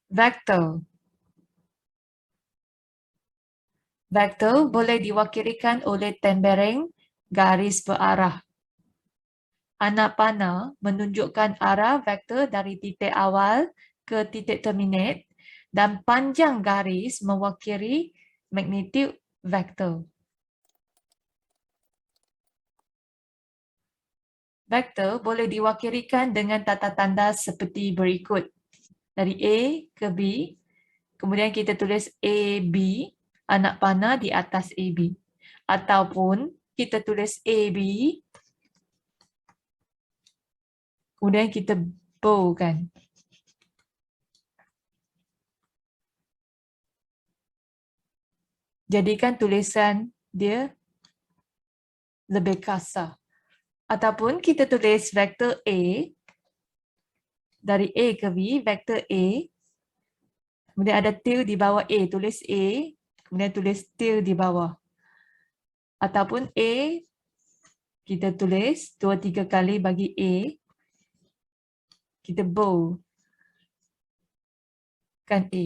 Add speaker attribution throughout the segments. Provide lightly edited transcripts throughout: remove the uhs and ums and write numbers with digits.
Speaker 1: Vektor. Vektor boleh diwakilkan oleh tembereng garis berarah. Anak panah menunjukkan arah vektor dari titik awal ke titik terminate dan panjang garis mewakili magnitude vektor. Vektor boleh diwakilkan dengan tata tanda seperti berikut. Dari A ke B, kemudian kita tulis AB, anak panah di atas AB. Ataupun kita tulis AB, kemudian kita bowkan. Jadikan tulisan dia lebih kasar. Ataupun kita tulis vektor A, dari A ke B, vektor A, kemudian ada tilde di bawah A, tulis A, kemudian tulis tilde di bawah. Ataupun A, kita tulis 2-3 kali bagi A, kita bow kan A.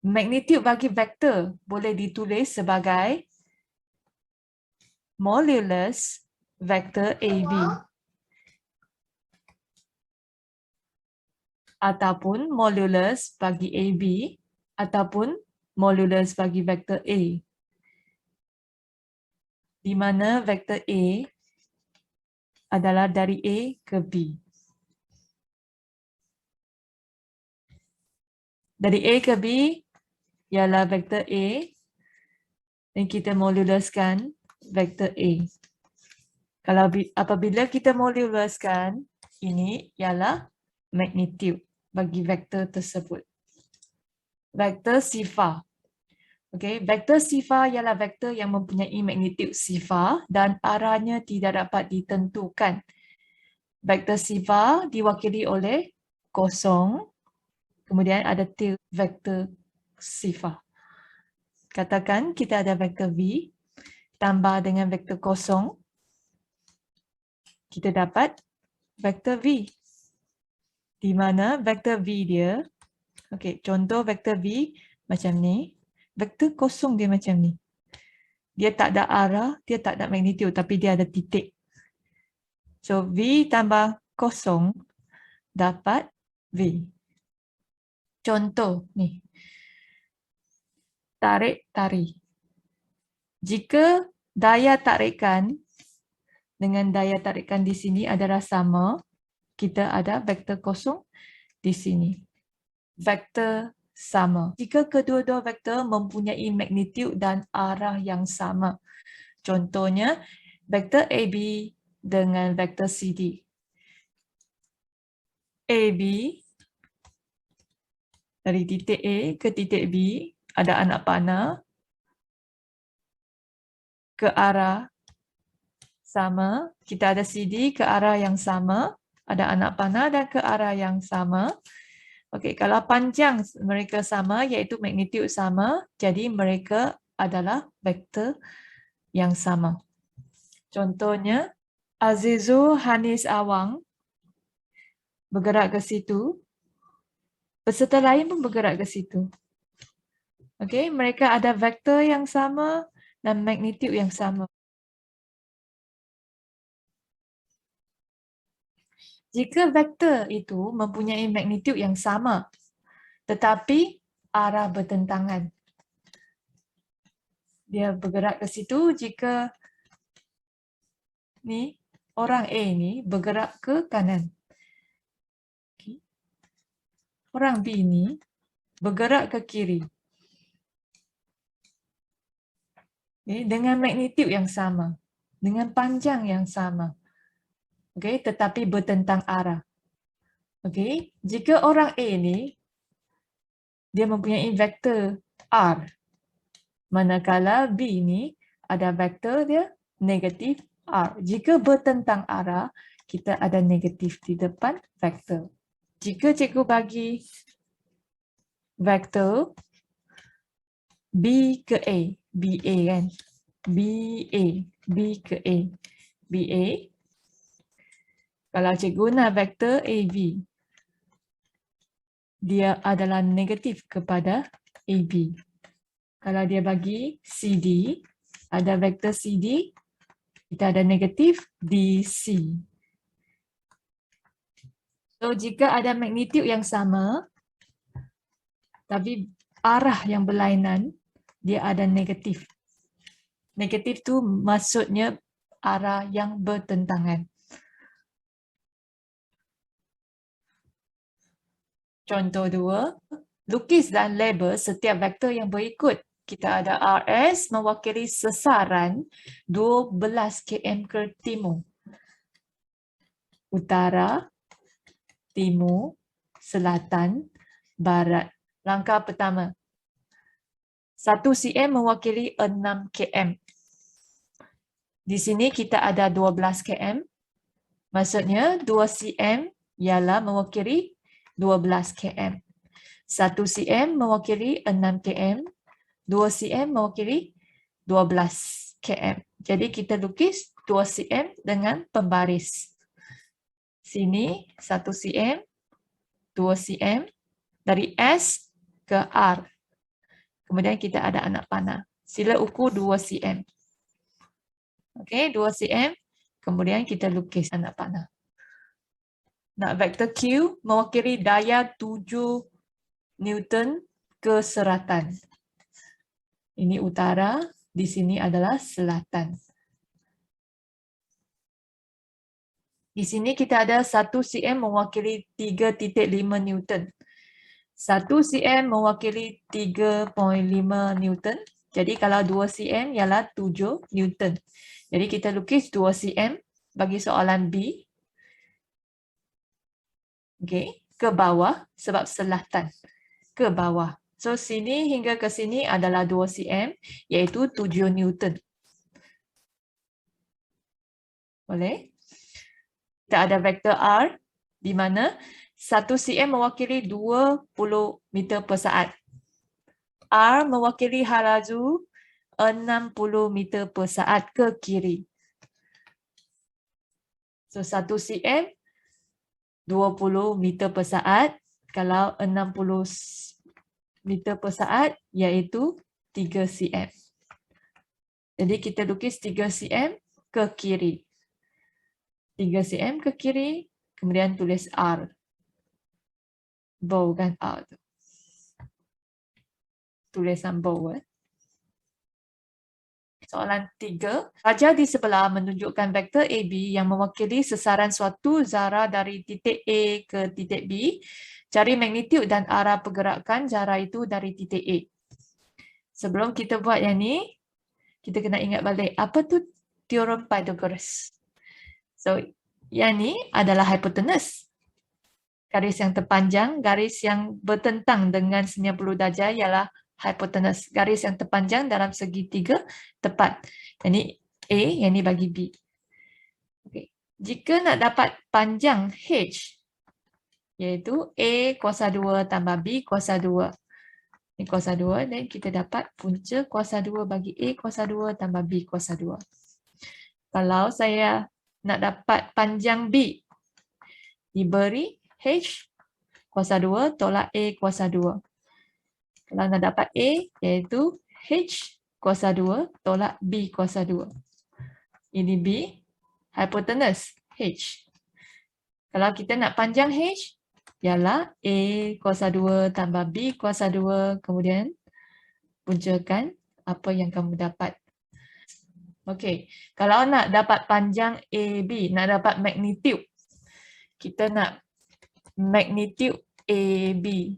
Speaker 1: Magnitude bagi vektor boleh ditulis sebagai modulus vektor AB ataupun modulus bagi AB ataupun modulus bagi vektor A, di mana vektor A adalah dari A ke B. Dari A ke B ialah vektor A dan kita moduluskan vektor A. Kalau apabila kita moduluskan, ini ialah magnitude bagi vektor tersebut. Vektor sifar. Okay, vektor sifar ialah vektor yang mempunyai magnitude sifar dan arahnya tidak dapat ditentukan. Vektor sifar diwakili oleh kosong, kemudian ada tilde vektor sifar. Katakan kita ada vektor V tambah dengan vektor kosong, kita dapat vektor V. Di mana vektor V dia, okey, contoh vektor V macam ni, vektor kosong dia macam ni. Dia tak ada arah, dia tak ada magnitude, tapi dia ada titik. So, V tambah kosong dapat V. Contoh ni, tarik-tari. Jika daya tarikan dengan daya tarikan di sini adalah sama, kita ada vektor kosong di sini. Vektor sama. Jika kedua-dua vektor mempunyai magnitude dan arah yang sama. Contohnya, vektor AB dengan vektor CD. AB dari titik A ke titik B ada anak panah ke arah sama. Kita ada CD ke arah yang sama. Ada anak panah dan ke arah yang sama. Okey, kalau panjang mereka sama iaitu magnitude sama, jadi mereka adalah vektor yang sama. Contohnya, Azizul Hanis Awang bergerak ke situ, peserta lain pun bergerak ke situ. Okey, mereka ada vektor yang sama dan magnitude yang sama. Jika vektor itu mempunyai magnitude yang sama, tetapi arah bertentangan. Dia bergerak ke situ jika ni orang A ni bergerak ke kanan. Okay. Orang B ni bergerak ke kiri. Okay. Dengan magnitude yang sama, dengan panjang yang sama. Okay. Tetapi bertentang arah. Okay. Jika orang A ni dia mempunyai vektor R, manakala B ni ada vektor dia negatif R. Jika bertentang arah, kita ada negatif di depan vektor. Jika cikgu bagi vektor B ke A, BA kan? BA, B ke A, BA. Kalau cikgu guna vektor AB, dia adalah negatif kepada AB. Kalau dia bagi CD, ada vektor CD, kita ada negatif DC. So, jika ada magnitude yang sama, tapi arah yang berlainan, dia ada negatif. Negatif tu maksudnya arah yang bertentangan. Contoh 2, lukis dan label setiap vektor yang berikut. Kita ada RS mewakili sesaran 12 km ke timur, utara, timur, selatan, barat. Langkah pertama, 1 cm mewakili 6 km. Di sini kita ada 12 km. Maksudnya 2 cm ialah mewakili 12 km. 1 cm mewakili 6 km. 2 cm mewakili 12 km. Jadi kita lukis 2 cm dengan pembaris. Sini 1 cm, 2 cm, dari S ke R. Kemudian kita ada anak panah. Sila ukur 2 cm. Okey, 2 cm. Kemudian kita lukis anak panah. Nak vektor Q mewakili daya 7 Newton ke seratan. Ini utara, di sini adalah selatan. Di sini kita ada 1 cm mewakili 3.5 Newton. 1 cm mewakili 3.5 Newton. Jadi kalau 2 cm ialah 7 Newton. Jadi kita lukis 2 cm bagi soalan B. Okay, ke bawah sebab selatan. Ke bawah. So sini hingga ke sini adalah 2 cm iaitu 7 Newton. Boleh? Kita ada vektor R di mana 1 cm mewakili 20 meter per saat. R mewakili halaju 60 meter per saat ke kiri. So 1 cm 20 meter per saat. Kalau 60 meter per saat iaitu 3 cm. Jadi kita lukis 3 cm ke kiri. 3 cm ke kiri, kemudian tulis R. Bow kan R tu. Tulisan bow. Soalan 3. Raja di sebelah menunjukkan vektor AB yang mewakili sesaran suatu zarah dari titik A ke titik B. Cari magnitude dan arah pergerakan zarah itu dari titik A. Sebelum kita buat yang ni, kita kena ingat balik apa tu teorem Pythagoras. So, yang ni adalah hipotenus. Garis yang terpanjang, garis yang bertentang dengan 90 darjah ialah hipotenus. Garis yang terpanjang dalam segitiga tepat. Yang ni A, yang ni bagi B. Okay. Jika nak dapat panjang H, iaitu A kuasa 2 tambah B kuasa 2. Ini kuasa 2 dan kita dapat punca kuasa 2 bagi A kuasa 2 tambah B kuasa 2. Kalau saya nak dapat panjang B, diberi H kuasa 2 tolak A kuasa 2. Kalau nak dapat A, iaitu H kuasa 2 tolak B kuasa 2. Ini B, hipotenus H. Kalau kita nak panjang H, ialah A kuasa 2 tambah B kuasa 2, kemudian puncakan apa yang kamu dapat. Okey, kalau nak dapat panjang AB, nak dapat magnitude, kita nak magnitude AB.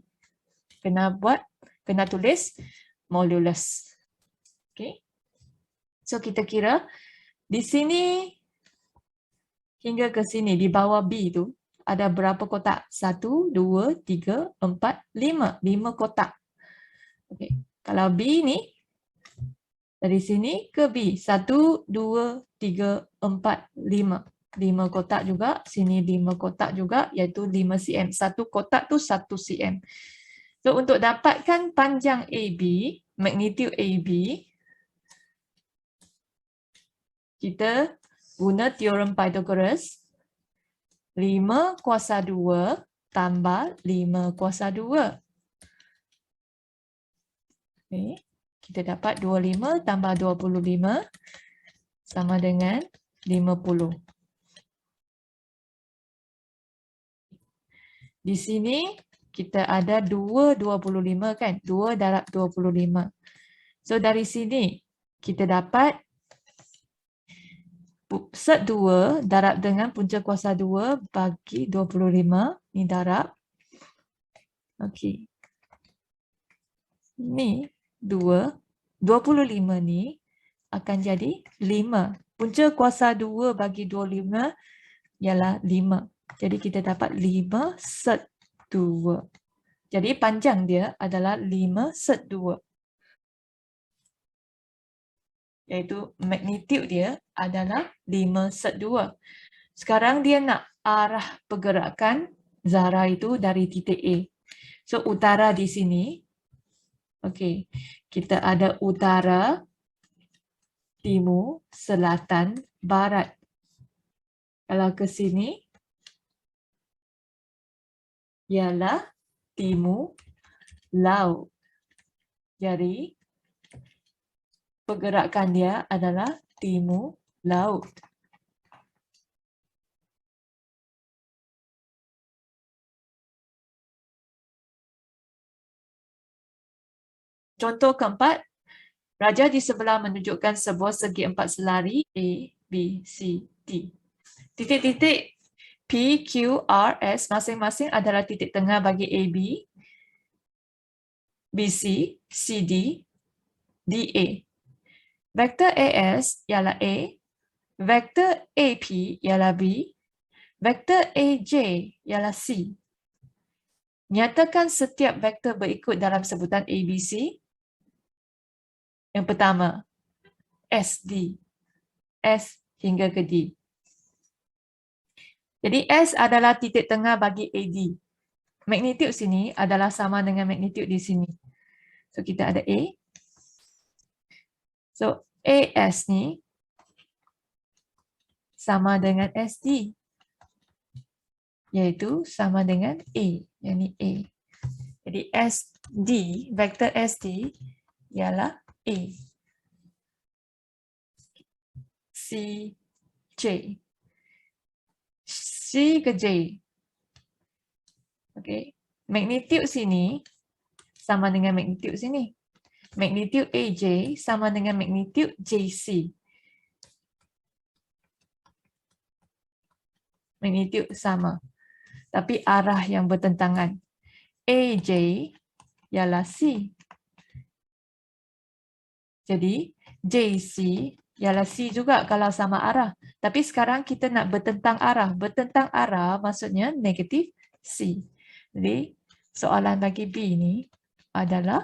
Speaker 1: Kena tulis modulus. Okay. So kita kira di sini hingga ke sini di bawah B tu ada berapa kotak? 1, 2, 3, 4, 5. 5 kotak. Okay. Kalau B ni dari sini ke B 1, 2, 3, 4, 5. 5 kotak juga, sini 5 kotak juga iaitu 5 cm. Satu kotak tu 1 cm. So, untuk dapatkan panjang AB, magnitude AB, kita guna teorem Pythagoras. 5 kuasa 2 tambah 5 kuasa 2. Okay. Kita dapat 25 tambah 25 sama dengan 50. Di sini kita ada 2 25 kan? 2 darab 25. So dari sini kita dapat set 2 darab dengan punca kuasa 2 bagi 25. Ni darab. Okey. Ni 2. 25 ni akan jadi 5. Punca kuasa 2 bagi 25 ialah 5. Jadi kita dapat 5 set 2. Jadi panjang dia adalah 5 set 2. Iaitu magnitude dia adalah 5 set 2. Sekarang dia nak arah pergerakan Zahra itu dari titik A. So utara di sini. Okey. Kita ada utara, timur, selatan, barat. Kalau ke sini ialah timur laut. Jadi pergerakan dia adalah timur laut. Contoh keempat, raja di sebelah menunjukkan sebuah segi empat selari A, B, C, D. Titik-titik P, Q, R, S masing-masing adalah titik tengah bagi AB, BC, CD, DA. Vektor AS ialah A, vektor AP ialah B, vektor AJ ialah C. Nyatakan setiap vektor berikut dalam sebutan ABC. Yang pertama, SD. S hingga ke D. Jadi S adalah titik tengah bagi AD. Magnitude sini adalah sama dengan magnitude di sini. So kita ada A. So AS ni sama dengan SD. Iaitu sama dengan A. Yang ni A. Jadi SD, vektor SD ialah A. C, J. C ke J. Okey. Magnitude sini sama dengan magnitude sini. Magnitude AJ sama dengan magnitude JC. Magnitude sama. Tapi arah yang bertentangan. AJ ialah C. Jadi JC ialah C juga kalau sama arah. Tapi sekarang kita nak bertentang arah. Bertentang arah maksudnya negatif C. Jadi soalan bagi B ni adalah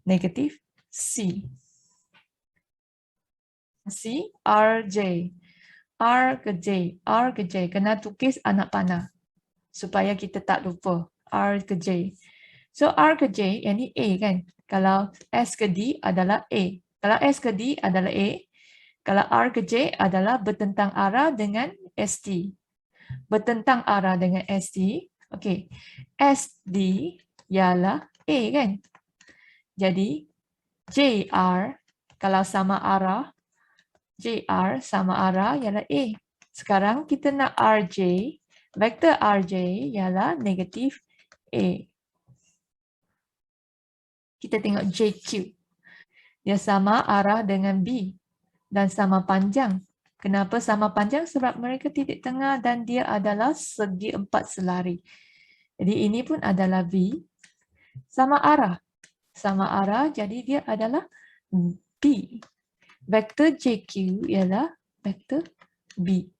Speaker 1: negatif C. C, RJ. R ke J. R ke J. Kena tukis anak panah. Supaya kita tak lupa. R ke J. So R ke J yang ni A kan. Kalau S ke D adalah A. Kalau S ke D adalah A. Kalau R ke J adalah bertentang arah dengan SD. Bertentang arah dengan SD. Okey. SD ialah A kan. Jadi JR kalau sama arah, JR sama arah ialah A. Sekarang kita nak RJ. Vektor RJ ialah negatif A. Kita tengok JQ. Dia sama arah dengan B. Dan sama panjang. Kenapa sama panjang? Sebab mereka titik tengah dan dia adalah segi empat selari. Jadi ini pun adalah B. Sama arah. Sama arah jadi dia adalah B. Vektor JQ ialah vektor B.